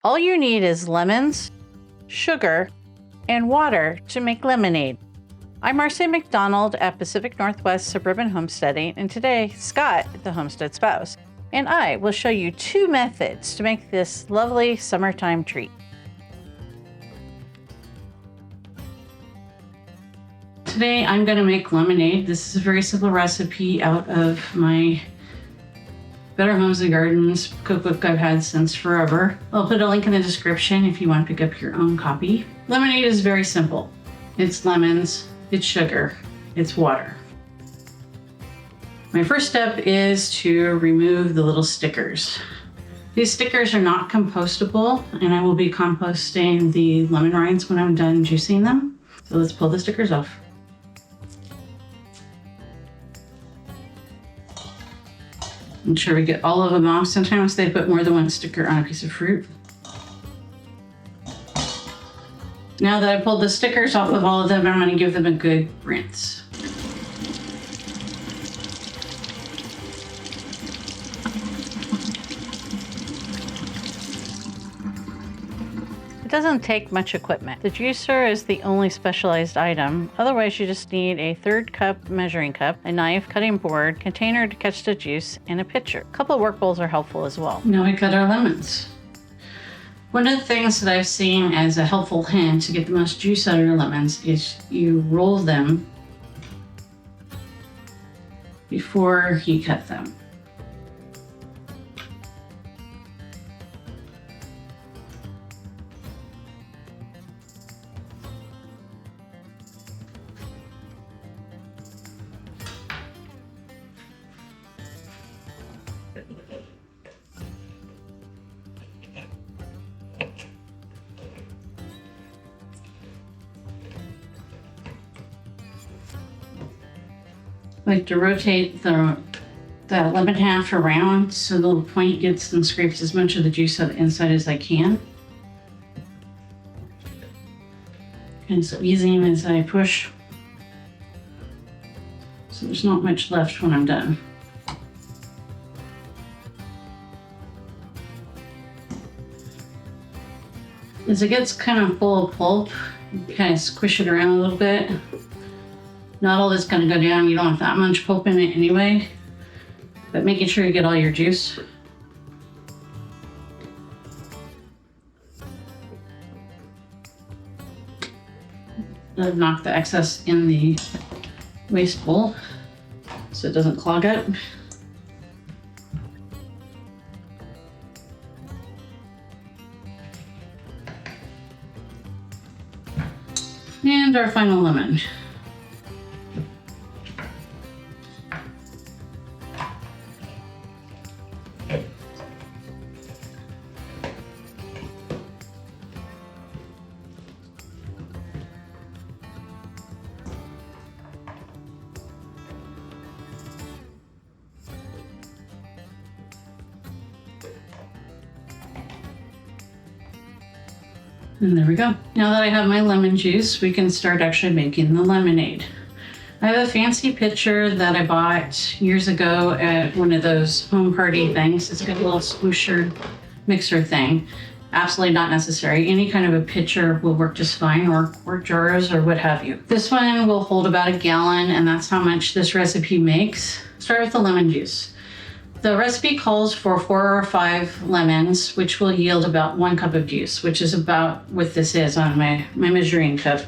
All you need is lemons, sugar, and water to make lemonade. I'm Marcy McDonald at Pacific Northwest Suburban Homesteading, and today Scott, the homestead spouse, and I will show you 2 methods to make this lovely summertime treat. Today I'm going to make lemonade. This is a very simple recipe out of my Better Homes and Gardens cookbook I've had since forever. I'll put a link in the description if you want to pick up your own copy. Lemonade is very simple. It's lemons, it's sugar, it's water. My first step is to remove the little stickers. These stickers are not compostable, and I will be composting the lemon rinds when I'm done juicing them. So let's pull the stickers off. Make sure we get all of them off. Sometimes they put more than one sticker on a piece of fruit. Now that I pulled the stickers off of all of them, I'm going to give them a good rinse. It doesn't take much equipment. The juicer is the only specialized item. Otherwise, you just need a 1/3 cup measuring cup, a knife, cutting board, container to catch the juice, and a pitcher. A couple of work bowls are helpful as well. Now we cut our lemons. One of the things that I've seen as a helpful hint to get the most juice out of your lemons is you roll them before you cut them. I like to rotate the lemon half around so the little point gets and scrapes as much of the juice out the inside as I can. And squeezing as I push. So there's not much left when I'm done. As it gets kind of full of pulp, you kind of squish it around a little bit. Not all this is going to go down. You don't have that much pulp in it anyway, but making sure you get all your juice. I've knocked the excess in the waste bowl so it doesn't clog up. And our final lemon. And there we go. Now that I have my lemon juice, we can start actually making the lemonade. I have a fancy pitcher that I bought years ago at one of those home party things. It's got a little swoosher mixer thing. Absolutely not necessary. Any kind of a pitcher will work just fine, or jars or what have you. This one will hold about 1 gallon, and that's how much this recipe makes. Start with the lemon juice. The recipe calls for 4 or 5 lemons, which will yield about 1 cup of juice, which is about what this is on my measuring cup.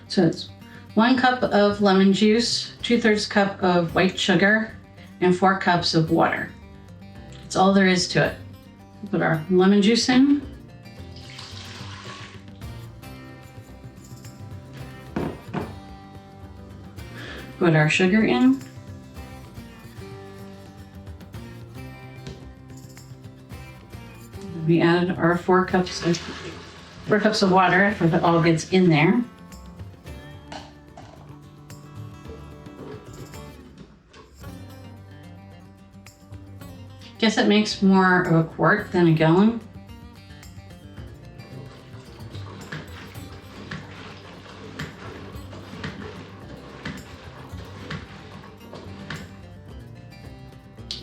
So it's 1 cup of lemon juice, 2/3 cup of white sugar, and 4 cups of water. That's all there is to it. Put our lemon juice in. Put our sugar in. We added our 4 cups of water if it all gets in there. Guess it makes more of a quart than a gallon.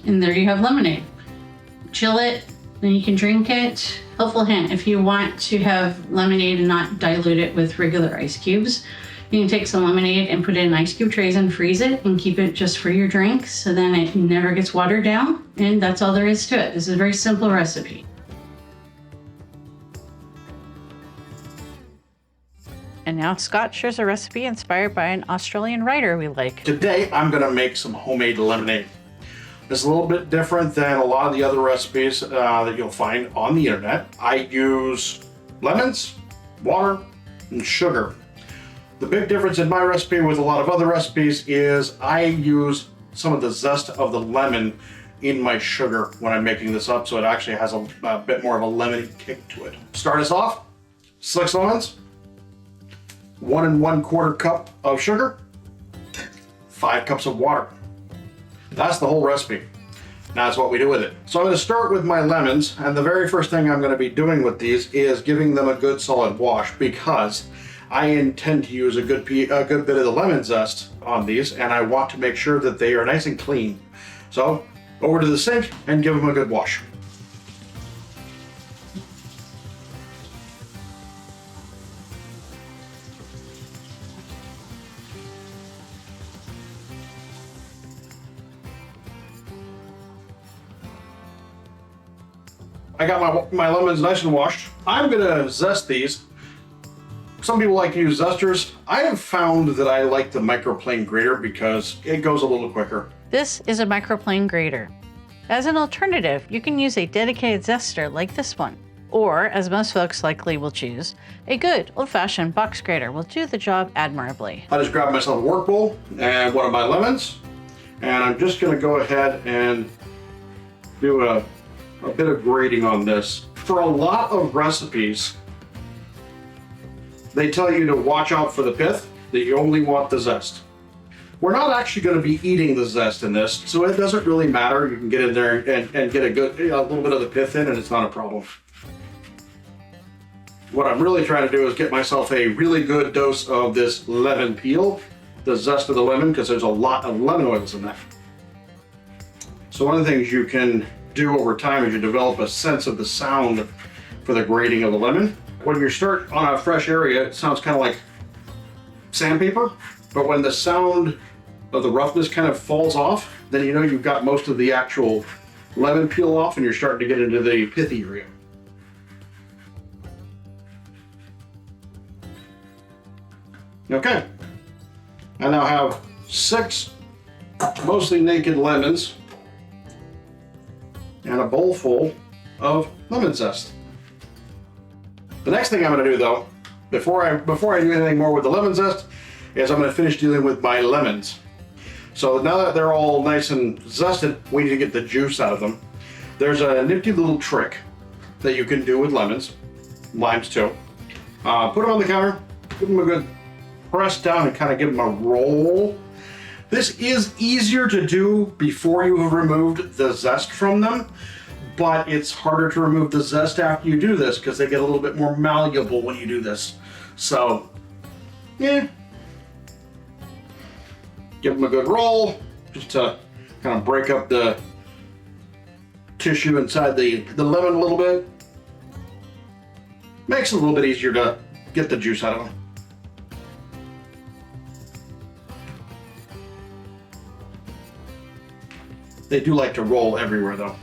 And there you have lemonade. chill it, then you can drink it. Helpful hint, if you want to have lemonade and not dilute it with regular ice cubes, you can take some lemonade and put it in ice cube trays and freeze it and keep it just for your drink, so then it never gets watered down, and that's all there is to it. This is a very simple recipe. And now Scott shares a recipe inspired by an Australian writer we like. Today I'm gonna make some homemade lemonade. It's a little bit different than a lot of the other recipes that you'll find on the internet. I use lemons, water, and sugar. The big difference in my recipe with a lot of other recipes is I use some of the zest of the lemon in my sugar when I'm making this up, so it actually has a bit more of a lemony kick to it. Start us off, 6 lemons, 1 1/4 cup of sugar, 5 cups of water. That's the whole recipe. Now that's what we do with it. So I'm going to start with my lemons, and the very first thing I'm going to be doing with these is giving them a good solid wash, because I intend to use a good bit of the lemon zest on these, and I want to make sure that they are nice and clean. So over to the sink and give them a good wash. I got my lemons nice and washed. I'm gonna zest these. Some people like to use zesters. I have found that I like the microplane grater because it goes a little quicker. This is a microplane grater. As an alternative, you can use a dedicated zester like this one. Or, as most folks likely will choose, a good old-fashioned box grater will do the job admirably. I just grabbed myself a work bowl and one of my lemons, and I'm just gonna go ahead and do a bit of grating on this. For a lot of recipes, they tell you to watch out for the pith, that you only want the zest. We're not actually going to be eating the zest in this, so it doesn't really matter. You can get in there and get a little bit of the pith in, and it's not a problem. What I'm really trying to do is get myself a really good dose of this lemon peel, the zest of the lemon, because there's a lot of lemon oils in that. So one of the things you can do over time is you develop a sense of the sound for the grating of the lemon. When you start on a fresh area, it sounds kind of like sandpaper, but when the sound of the roughness kind of falls off, then you know you've got most of the actual lemon peel off and you're starting to get into the pithy area. Okay, I now have 6 mostly naked lemons and a bowl full of lemon zest. The next thing I'm going to do, though, before I do anything more with the lemon zest, is I'm going to finish dealing with my lemons. So now that they're all nice and zested, we need to get the juice out of them. There's a nifty little trick that you can do with lemons, limes too. Put them on the counter, give them a good press down and kind of give them a roll. This is easier to do before you have removed the zest from them, but it's harder to remove the zest after you do this because they get a little bit more malleable when you do this. So, yeah. Give them a good roll, just to kind of break up the tissue inside the lemon a little bit. Makes it a little bit easier to get the juice out of them. They do like to roll everywhere though.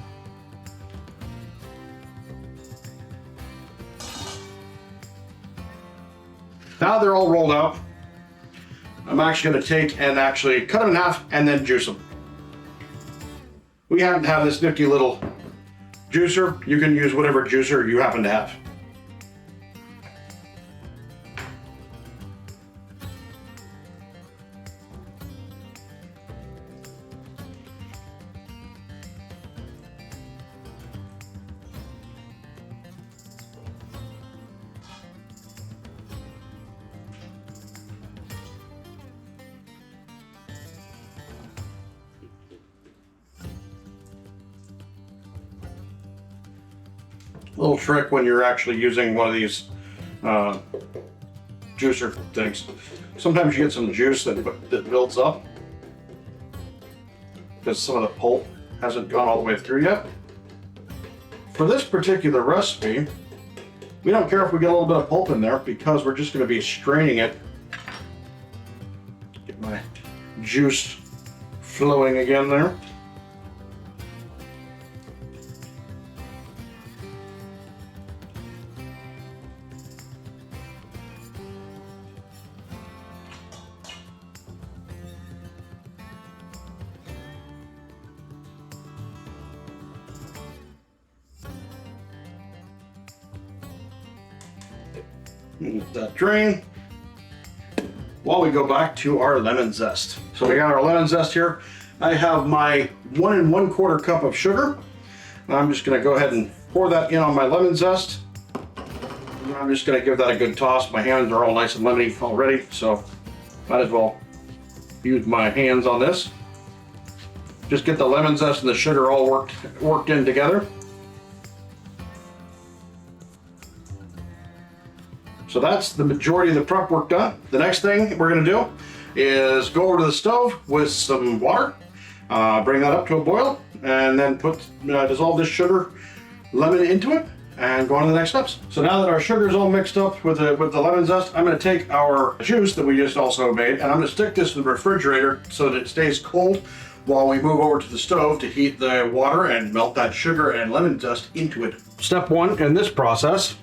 Now they're all rolled out, I'm actually going to take and actually cut them in half and then juice them. We happen to have this nifty little juicer. You can use whatever juicer you happen to have. Little trick when you're actually using one of these juicer things. Sometimes you get some juice that builds up because some of the pulp hasn't gone all the way through yet. For this particular recipe, we don't care if we get a little bit of pulp in there because we're just going to be straining it. Get my juice flowing again there. Let that drain while we go back to our lemon zest. So we got our lemon zest here. I have my 1 1/4 cup of sugar. And I'm just gonna go ahead and pour that in on my lemon zest. And I'm just gonna give that a good toss. My hands are all nice and lemony already, so might as well use my hands on this. Just get the lemon zest and the sugar all worked in together. So that's the majority of the prep work done. The next thing we're gonna do is go over to the stove with some water, bring that up to a boil, and then dissolve this sugar, lemon into it, and go on to the next steps. So now that our sugar is all mixed up with the lemon zest, I'm gonna take our juice that we just also made, and I'm gonna stick this in the refrigerator so that it stays cold while we move over to the stove to heat the water and melt that sugar and lemon zest into it. Step 1 in this process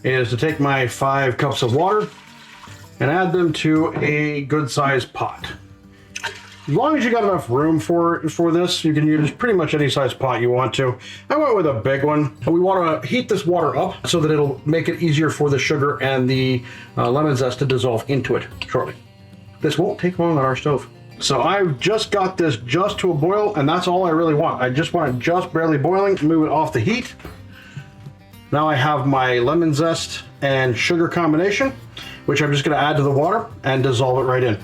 is to take my 5 cups of water and add them to a good sized pot. As long as you got enough room for this, you can use pretty much any size pot you want to. I went with a big one. We want to heat this water up so that it'll make it easier for the sugar and the lemon zest to dissolve into it shortly. This won't take long on our stove. So I've just got this just to a boil, and that's all I really want. I just want it just barely boiling, move it off the heat. Now I have my lemon zest and sugar combination, which I'm just going to add to the water and dissolve it right in.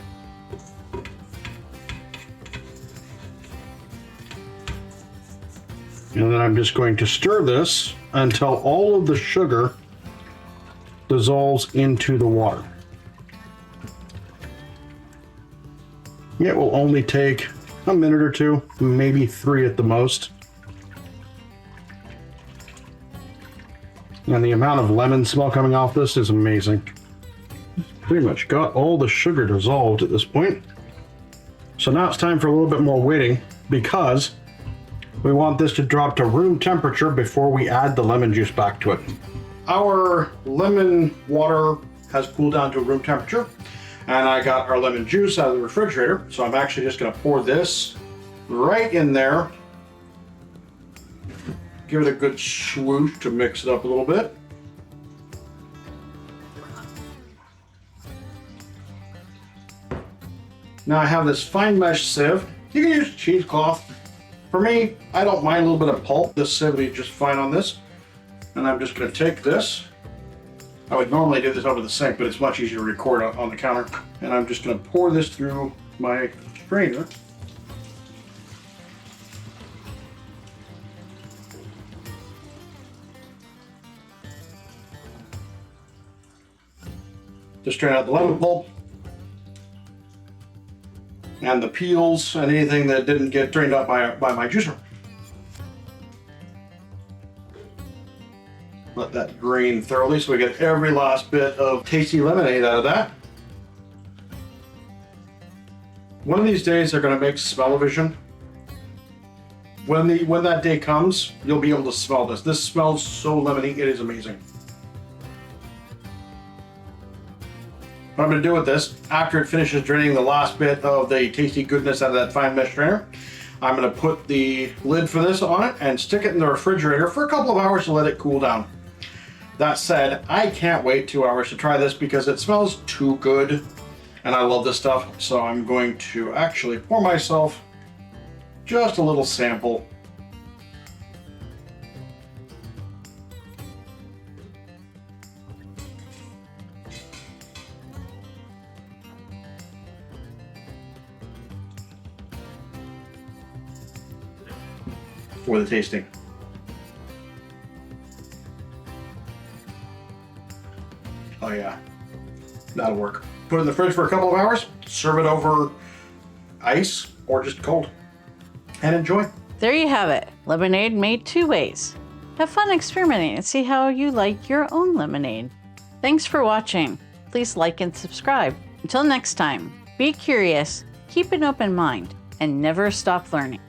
And then I'm just going to stir this until all of the sugar dissolves into the water. It will only take a minute or 2, maybe 3 at the most. And the amount of lemon smell coming off this is amazing. Pretty much got all the sugar dissolved at this point. So now it's time for a little bit more waiting because we want this to drop to room temperature before we add the lemon juice back to it. Our lemon water has cooled down to room temperature, and I got our lemon juice out of the refrigerator. So I'm actually just gonna pour this right in there. Give it a good swoosh to mix it up a little bit. Now I have this fine mesh sieve. You can use cheesecloth. For me, I don't mind a little bit of pulp. This sieve will be just fine on this. And I'm just going to take this. I would normally do this over the sink, but it's much easier to record on the counter. And I'm just going to pour this through my strainer. Just strain out the lemon pulp and the peels and anything that didn't get drained out by my juicer. Let that drain thoroughly so we get every last bit of tasty lemonade out of that. One of these days they're going to make smell-o-vision. When that day comes, you'll be able to smell this. This smells so lemony, it is amazing. What I'm going to do with this, after it finishes draining the last bit of the tasty goodness out of that fine mesh strainer, I'm going to put the lid for this on it and stick it in the refrigerator for a couple of hours to let it cool down. That said, I can't wait 2 hours to try this because it smells too good and I love this stuff. So I'm going to actually pour myself just a little sample. For the tasting. Oh yeah, that'll work. Put it in the fridge for a couple of hours, serve it over ice or just cold, and enjoy. There you have it. Lemonade made 2 ways. Have fun experimenting and see how you like your own lemonade. Thanks for watching. Please like and subscribe. Until next time, be curious, keep an open mind, and never stop learning.